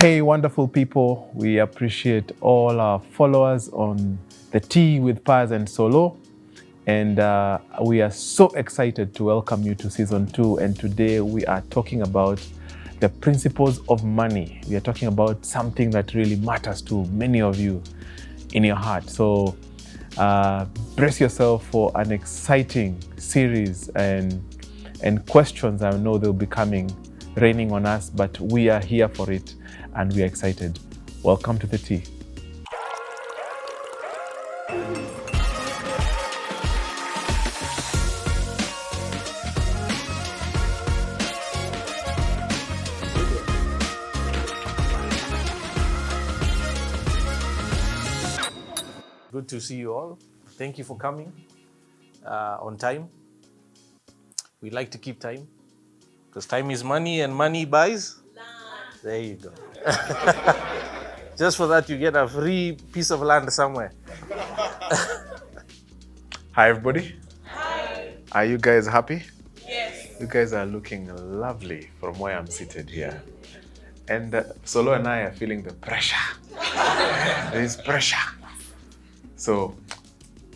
Hey, wonderful people. We appreciate all our followers on the Tea with Pius and Solomon. And we are so excited to welcome you to season 2. And today we are talking about the principles of money. We are talking about something that really matters to many of you in your heart. So brace yourself for an exciting series and questions. I know they'll be coming, raining on us, but we are here for it and we are excited. Welcome to the tea. Good to see you all. Thank you for coming on time. We like to keep time because time is money and money buys land. There you go. Just for that, you get a free piece of land somewhere. Hi, everybody. Hi. Are you guys happy? Yes. You guys are looking lovely from where I'm seated here. And Solo and I are feeling the pressure. There is pressure. So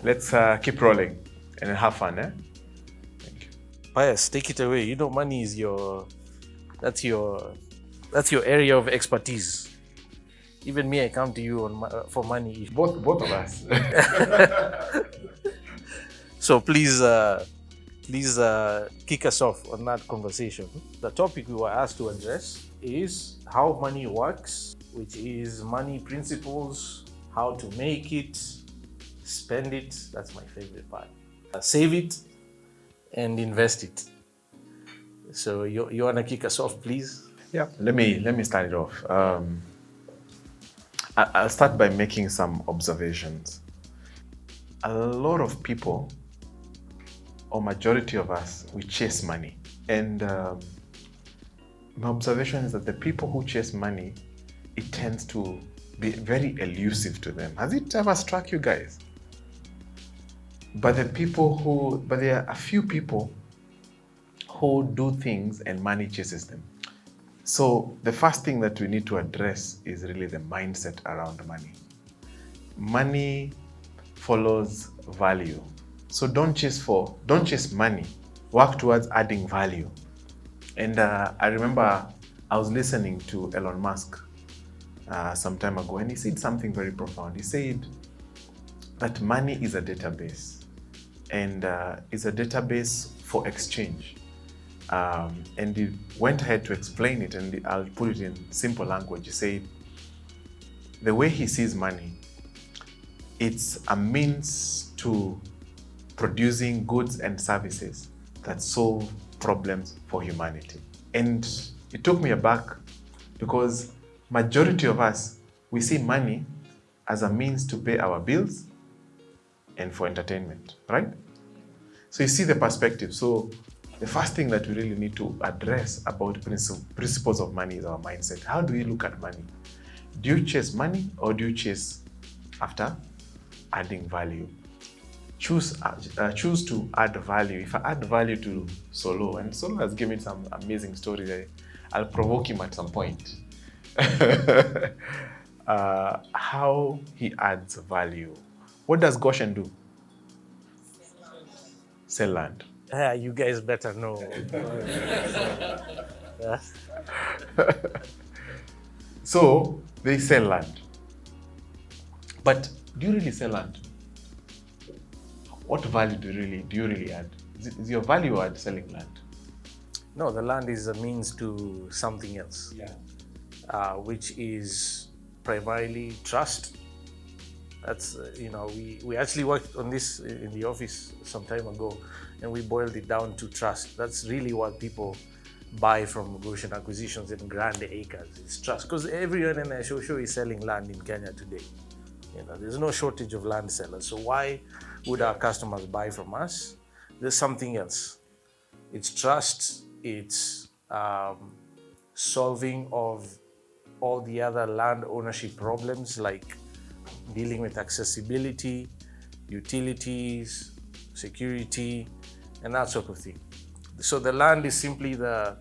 let's keep rolling and have fun, eh? Thank you. Pius, take it away. You know, money is that's your area of expertise. Even me, I come to you for money. Both of us. So please kick us off on that conversation. The topic we were asked to address is how money works, which is money principles, how to make it, spend it, that's my favorite part, save it, and invest it. So you want to kick us off, please? Yeah, let me start it off. I'll start by making some observations. A lot of people, or majority of us, we chase money. And my observation is that the people who chase money, it tends to be very elusive to them. Has it ever struck you guys? But there are a few people who do things and money chases them. So the first thing that we need to address is really the mindset around money. Money follows value. So don't chase money. Work towards adding value. And I remember I was listening to Elon Musk some time ago, and he said something very profound. He said that money is a database, and is a database for exchange. And he went ahead to explain it, and I'll put it in simple language. He said the way he sees money, it's a means to producing goods and services that solve problems for humanity. And it took me aback because majority of us, we see money as a means to pay our bills and for entertainment, right? So you see the perspective. So the first thing that we really need to address about principles of money is our mindset. How do we look at money? Do you chase money or do you chase after adding value? Choose to add value. If I add value to Solo, and Solo has given some amazing stories, I'll provoke him at some point. How he adds value. What does Goshen do? Sell land. You guys better know. So they sell land. But do you really sell land? What value do you really add? Is your value add selling land? No, the land is a means to something else. Yeah. Which is primarily trust. That's, we actually worked on this in the office some time ago, and we boiled it down to trust. That's really what people buy from Goshen Acquisitions in Grand Acres. It's trust. Because everyone in show is selling land in Kenya today. There's no shortage of land sellers. So why would our customers buy from us? There's something else. It's trust. It's solving of all the other land ownership problems, like dealing with accessibility, utilities, security, and that sort of thing. So the land is simply the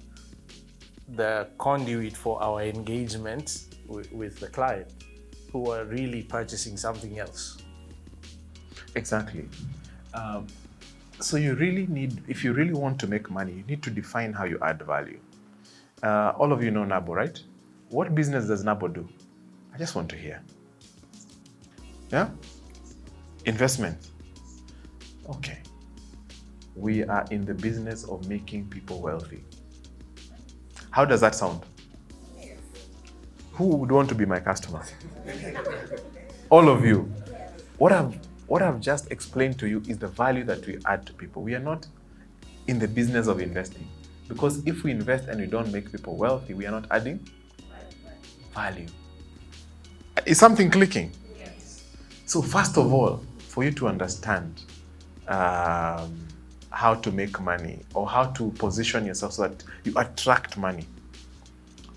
the conduit for our engagement with the client, who are really purchasing something else. Exactly. So you really need, if you really want to make money, you need to define how you add value. All of you know Nabo, right? What business does Nabo do? I just want to hear. Yeah? Investment. Okay. We are in the business of making people wealthy. How does that sound? Who would want to be my customer? All of you. What I've just explained to you is the value that we add to people. We are not in the business of investing. Because if we invest and we don't make people wealthy, we are not adding value. Is something clicking? Yes. So first of all, for you to understand how to make money or how to position yourself so that you attract money,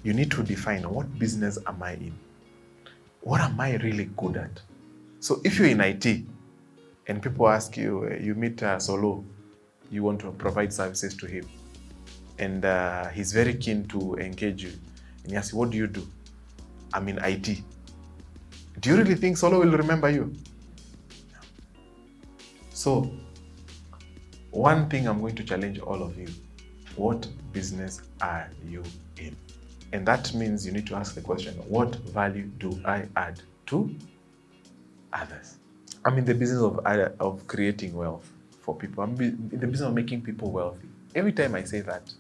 you need to define, what business am I in? What am I really good at? So if you're in IT and people ask you, you meet Solo, you want to provide services to him, and he's very keen to engage you, and he asks you, what do you do? I'm in IT. Do you really think Solo will remember you? No. So, one thing I'm going to challenge all of you, what business are you in? And that means you need to ask the question, what value do I add to others? I'm in the business of creating wealth for people. I'm in the business of making people wealthy. Every time I say that,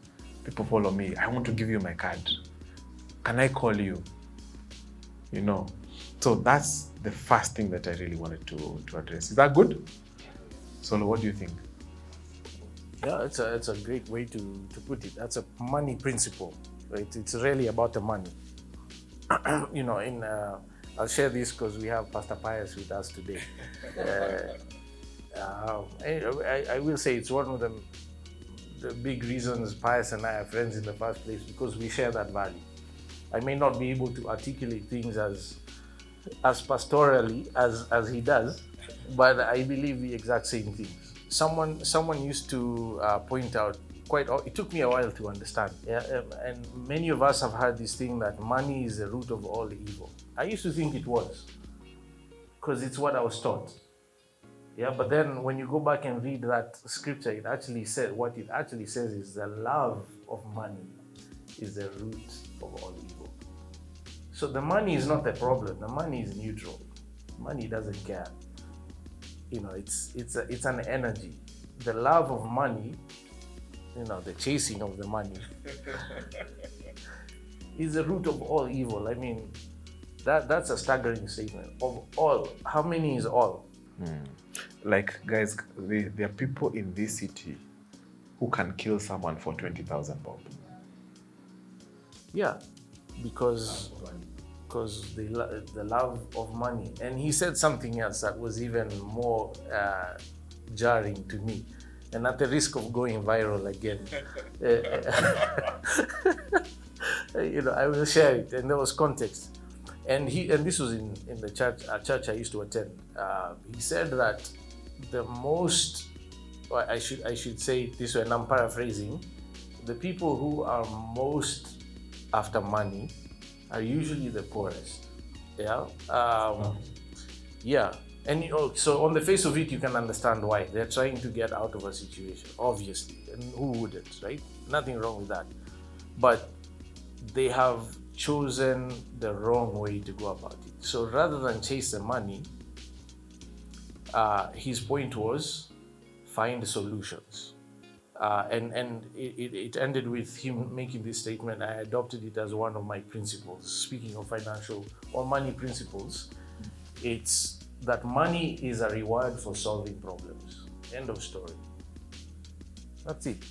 people follow me. I want to give you my card. Can I call you? You know. So that's the first thing that I really wanted to address. Is that good? Solo, what do you think? Yeah, it's a great way to put it. That's a money principle, right? It's really about the money. You know, I'll share this because we have Pastor Pius with us today. I will say it's one of the big reasons Pius and I are friends in the first place, because we share that value. I may not be able to articulate things as pastorally as he does, but I believe the exact same things. Someone used to point out, it took me a while to understand, and many of us have heard this thing that money is the root of all evil. I used to think it was, because it's what I was taught. Yeah, but then when you go back and read that scripture, what it actually says is the love of money is the root of all evil. So the money is not the problem. The money is neutral. Money doesn't care. You know, it's an energy. The love of money, you know, the chasing of the money is the root of all evil. I mean, that's a staggering statement. Of all, how many is all? Like, guys, there are people in this city who can kill someone for 20,000 bob. Yeah, because the love of money. And he said something else that was even more jarring to me. And at the risk of going viral again, you know, I will share it. And there was context. And this was in the church, a church I used to attend. He said that the most, or I should say it this way, and I'm paraphrasing, the people who are most after money are usually the poorest. Yeah. Yeah. And you know, so on the face of it, you can understand why. They're trying to get out of a situation, obviously. And who wouldn't, right? Nothing wrong with that. But they have chosen the wrong way to go about it. So rather than chase the money, his point was find solutions. And it ended with him making this statement. I adopted it as one of my principles. Speaking of financial or money principles, it's that money is a reward for solving problems. End of story. That's it.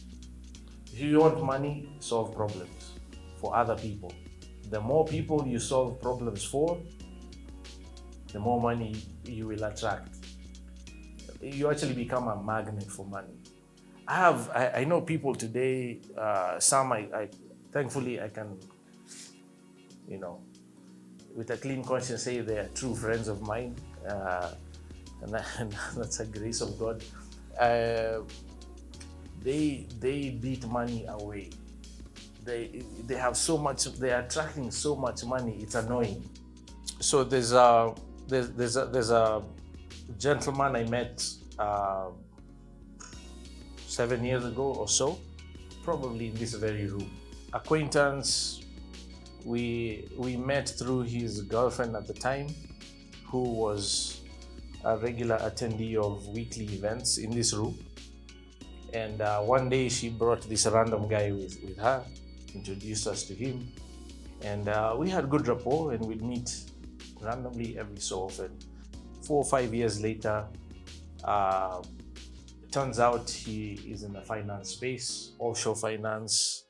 If you want money, solve problems for other people. The more people you solve problems for, the more money you will attract. You actually become a magnet for money. I know people today, some I thankfully I can, you know, with a clean conscience say they are true friends of mine, and that's a grace of God. They beat money away. they have so much, they are attracting so much money, it's annoying. So there's a gentleman I met 7 years ago or so, probably in this very room. Acquaintance, we met through his girlfriend at the time, who was a regular attendee of weekly events in this room. And one day she brought this random guy with her, introduced us to him, and we had good rapport, and we'd meet randomly every so often. 4 or 5 years later, turns out he is in the finance space, offshore finance,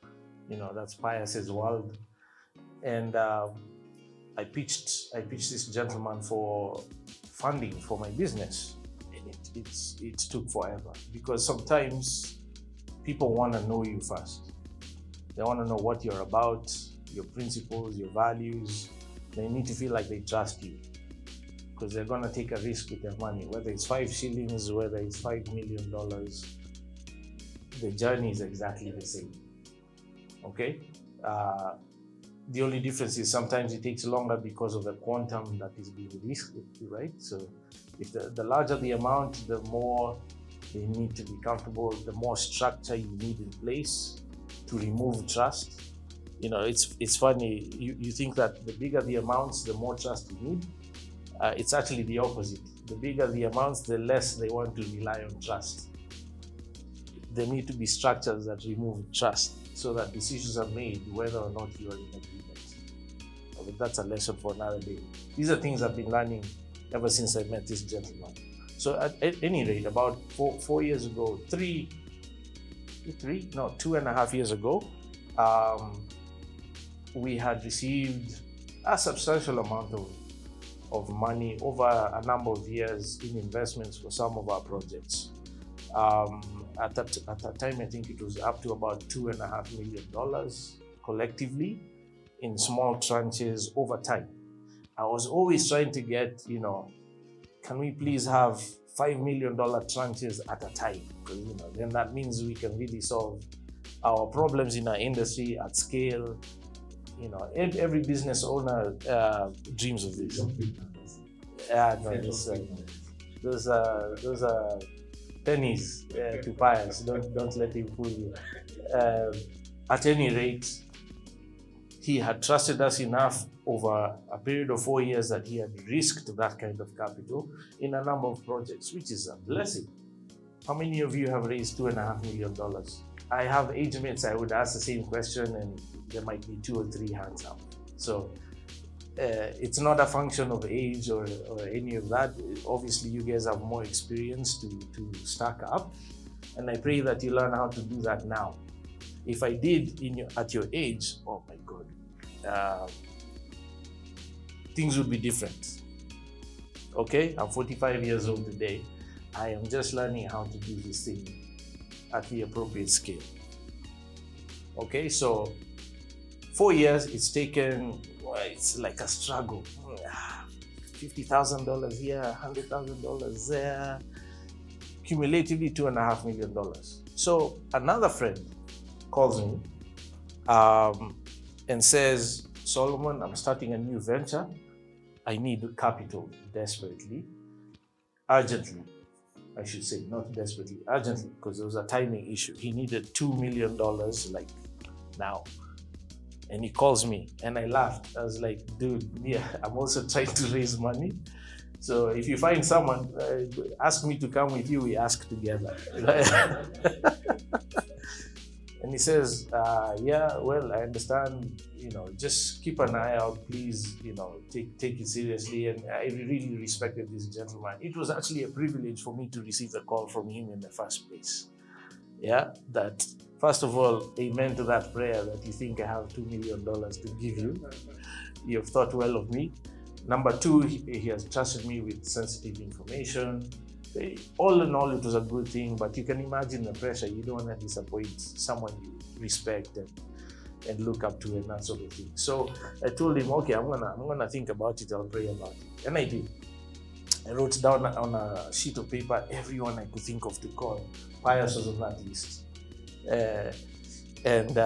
that's Pius's world. And I pitched this gentleman for funding for my business, and it took forever, because sometimes people want to know you first. They want to know what you're about, your principles, your values. They need to feel like they trust you, because they're going to take a risk with their money, whether it's 5 shillings, whether it's $5 million. The journey is exactly the same. Okay? The only difference is sometimes it takes longer because of the quantum that is being risked, right? So if the larger the amount, the more they need to be comfortable, the more structure you need in place to remove trust. It's funny, you think that the bigger the amounts, the more trust you need. It's actually the opposite. The bigger the amounts, the less they want to rely on trust. There need to be structures that remove trust, so that decisions are made whether or not you are in agreement. But that's a lesson for another day. These are things I've been learning ever since I met this gentleman. So at any rate, about 4 years ago, 2.5 years ago, we had received a substantial amount of money over a number of years in investments for some of our projects. At that time, I think it was up to about $2.5 million collectively in small tranches over time. I was always trying to get, can we please have $5 million tranches at a time? Because, then that means we can really solve our problems in our industry at scale. Every business owner dreams of this. Those are pennies to Pius. Don't let him fool you. At any rate, he had trusted us enough over a period of 4 years that he had risked that kind of capital in a number of projects, which is a blessing. How many of you have raised $2.5 million? I have age mates I would ask the same question, and there might be 2 or 3 hands up. So it's not a function of age or any of that. Obviously, you guys have more experience to stack up, and I pray that you learn how to do that now. If I did at your age, oh my God, things would be different. Okay, I'm 45 years old today. I am just learning how to do this thing at the appropriate scale. Okay, so 4 years, it's taken, it's like a struggle. $50,000 here, $100,000 there, cumulatively $2.5 million. So another friend calls me and says, Solomon, I'm starting a new venture. I need capital desperately, urgently. I should say, not desperately, urgently, because there was a timing issue. He needed $2 million like now. And he calls me, and I laughed. I was like, dude, yeah, I'm also trying to raise money. So if you find someone, ask me to come with you, we ask together. And he says, yeah, well, I understand, just keep an eye out, please, take it seriously. And I really respected this gentleman. It was actually a privilege for me to receive a call from him in the first place. Yeah, that, first of all, amen to that prayer that you think I have $2 million to give you. You have thought well of me. Number 2, he has trusted me with sensitive information. All in all, it was a good thing, but you can imagine the pressure. You don't want to disappoint someone you respect and look up to and that sort of thing. So I told him, okay, I'm gonna think about it. I'll pray about it, and I did. I wrote down on a sheet of paper everyone I could think of to call. Pius was on that list, and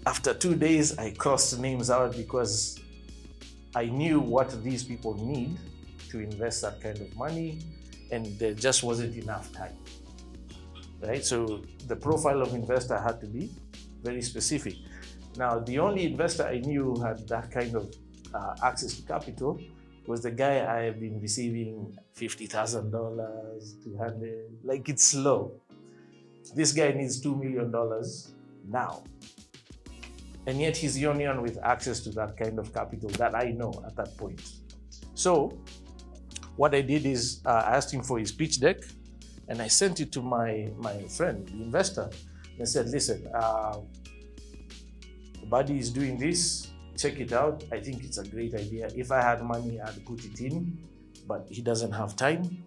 After 2 days, I crossed names out because I knew what these people need to invest that kind of money, and there just wasn't enough time, right? So the profile of investor had to be very specific. Now, the only investor I knew who had that kind of access to capital was the guy I have been receiving $50,000, 200, like it's slow. This guy needs $2 million now. And yet he's the only one with access to that kind of capital that I know at that point. So what I did is I asked him for his pitch deck, and I sent it to my friend, the investor. And I said, listen, Buddy is doing this, check it out. I think it's a great idea. If I had money, I'd put it in, but he doesn't have time.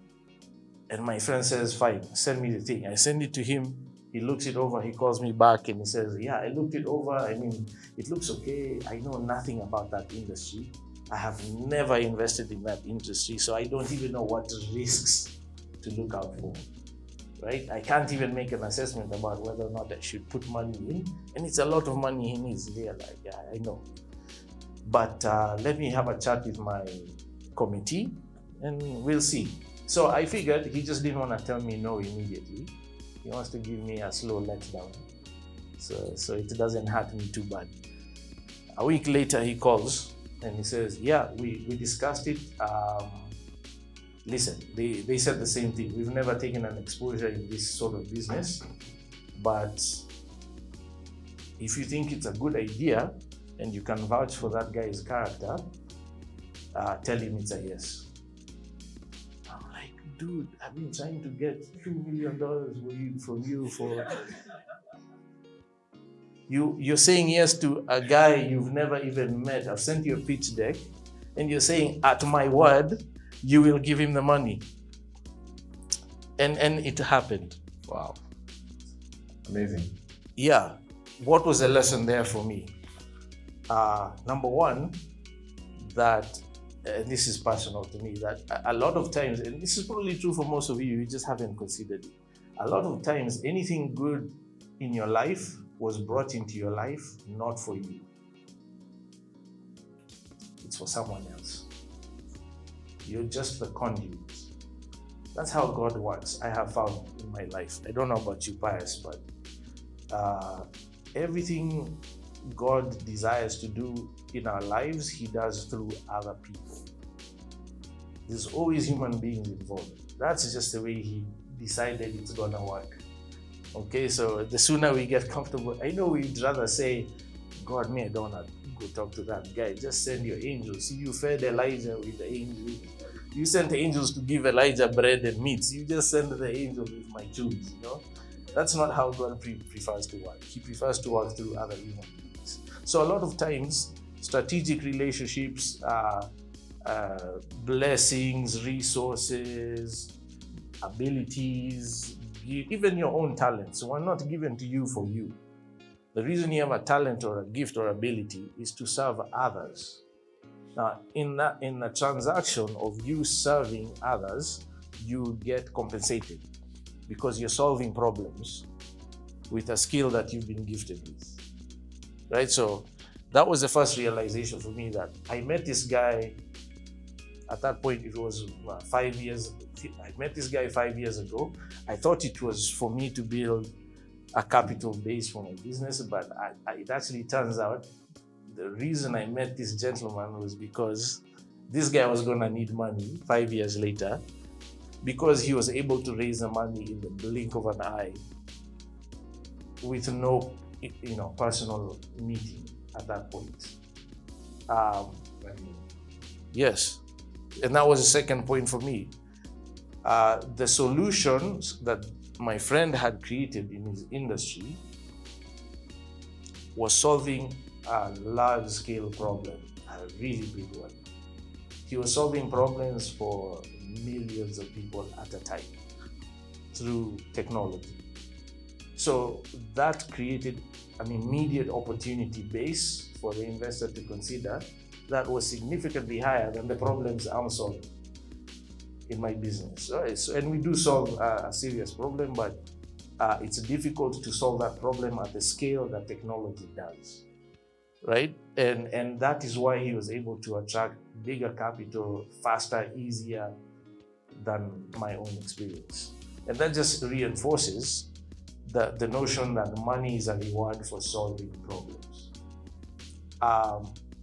And my friend says, fine, send me the thing. I send it to him. He looks it over. He calls me back and he says, yeah, I looked it over. I mean, it looks okay. I know nothing about that industry. I have never invested in that industry, so I don't even know what risks to look out for, right? I can't even make an assessment about whether or not I should put money in. And it's a lot of money he needs. They're like, yeah, I know. But let me have a chat with my committee and we'll see. So I figured he just didn't want to tell me no immediately. He wants to give me a slow letdown, so it doesn't hurt me too bad. A week later, he calls and he says, yeah, we discussed it. Listen, they said the same thing. We've never taken an exposure in this sort of business, but if you think it's a good idea and you can vouch for that guy's character, tell him it's a yes. Dude, I've been trying to get $2 million from you for... You're saying yes to a guy you've never even met. I've sent you a pitch deck, and you're saying, at my word, you will give him the money. And it happened. Wow. Amazing. Yeah. What was the lesson there for me? Number one, that this is personal to me, that a lot of times, and this is probably true for most of you, you just haven't considered it. A lot of times, anything good in your life was brought into your life not for you. It's for someone else. You're just the conduit. That's how God works, I have found in my life. I don't know about you, Pius, but everything God desires to do in our lives, He does through other people. There's always human beings involved. That's just the way He decided it's gonna work. Okay, so the sooner we get comfortable, I know we'd rather say, God, me, I don't want to go talk to that guy. Just send your angels. See, you fed Elijah with the angels. You sent the angels to give Elijah bread and meat. You just send the angels with my tools, you know? That's not how God prefers to work. He prefers to work through other human beings. So a lot of times, strategic relationships, blessings, resources, abilities, even your own talents were not given to you for you. The reason you have a talent or a gift or ability is to serve others. Now, in the transaction of you serving others, you get compensated because you're solving problems with a skill that you've been gifted with, right? So that was the first realization for me, that I met this guy. At that point, it was 5 years. I met this guy 5 years ago. I thought it was for me to build a capital base for my business, but it actually turns out the reason I met this gentleman was because this guy was going to need money 5 years later, because he was able to raise the money in the blink of an eye with no, personal meeting at that point. Yes. And that was the second point for me. The solutions that my friend had created in his industry was solving a large-scale problem, a really big one. He was solving problems for millions of people at a time through technology. So that created an immediate opportunity base for the investor to consider that was significantly higher than the problems I'm solving in my business. Right? So, and we do solve a serious problem, but it's difficult to solve that problem at the scale that technology does. right? And that is why he was able to attract bigger capital faster, easier than my own experience. And that just reinforces the notion that money is a reward for solving problems.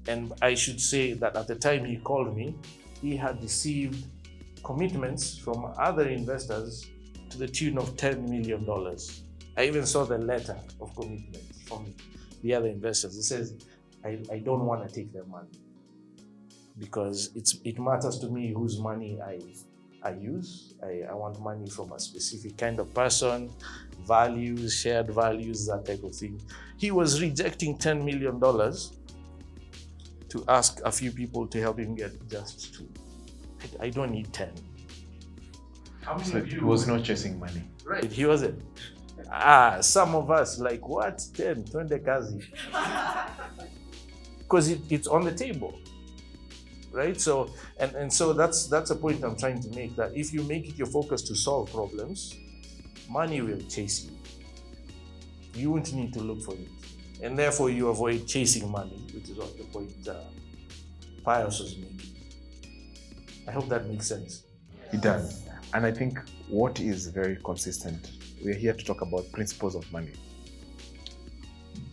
And I should say that at the time he called me, he had received commitments from other investors to the tune of $10 million. I even saw the letter of commitment from the other investors. It says, I don't want to take their money because it matters to me whose money I use. I want money from a specific kind of person, values, shared values, that type of thing. He was rejecting $10 million to ask a few people to help him get just 2. I don't need 10. How many So of you? he was not chasing money. Right, he wasn't. Some of us like, what? 10, 20 kazi. Because it's on the table, right? So, and so that's a point I'm trying to make, that if you make it your focus to solve problems, money will chase you. You won't need to look for it. And therefore you avoid chasing money, which is what the point Pius was making. I hope that makes sense. It does. And I think what is very consistent, we're here to talk about principles of money.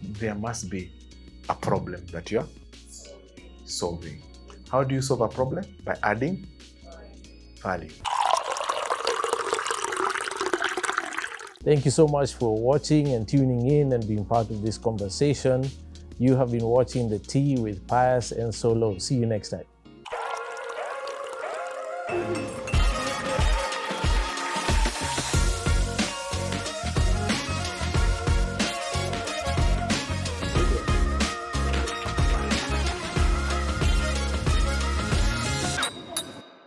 There must be a problem that you're solving. How do you solve a problem? By adding value. Thank you so much for watching and tuning in and being part of this conversation. You have been watching The Tea with Pius and Solomon. See you next time.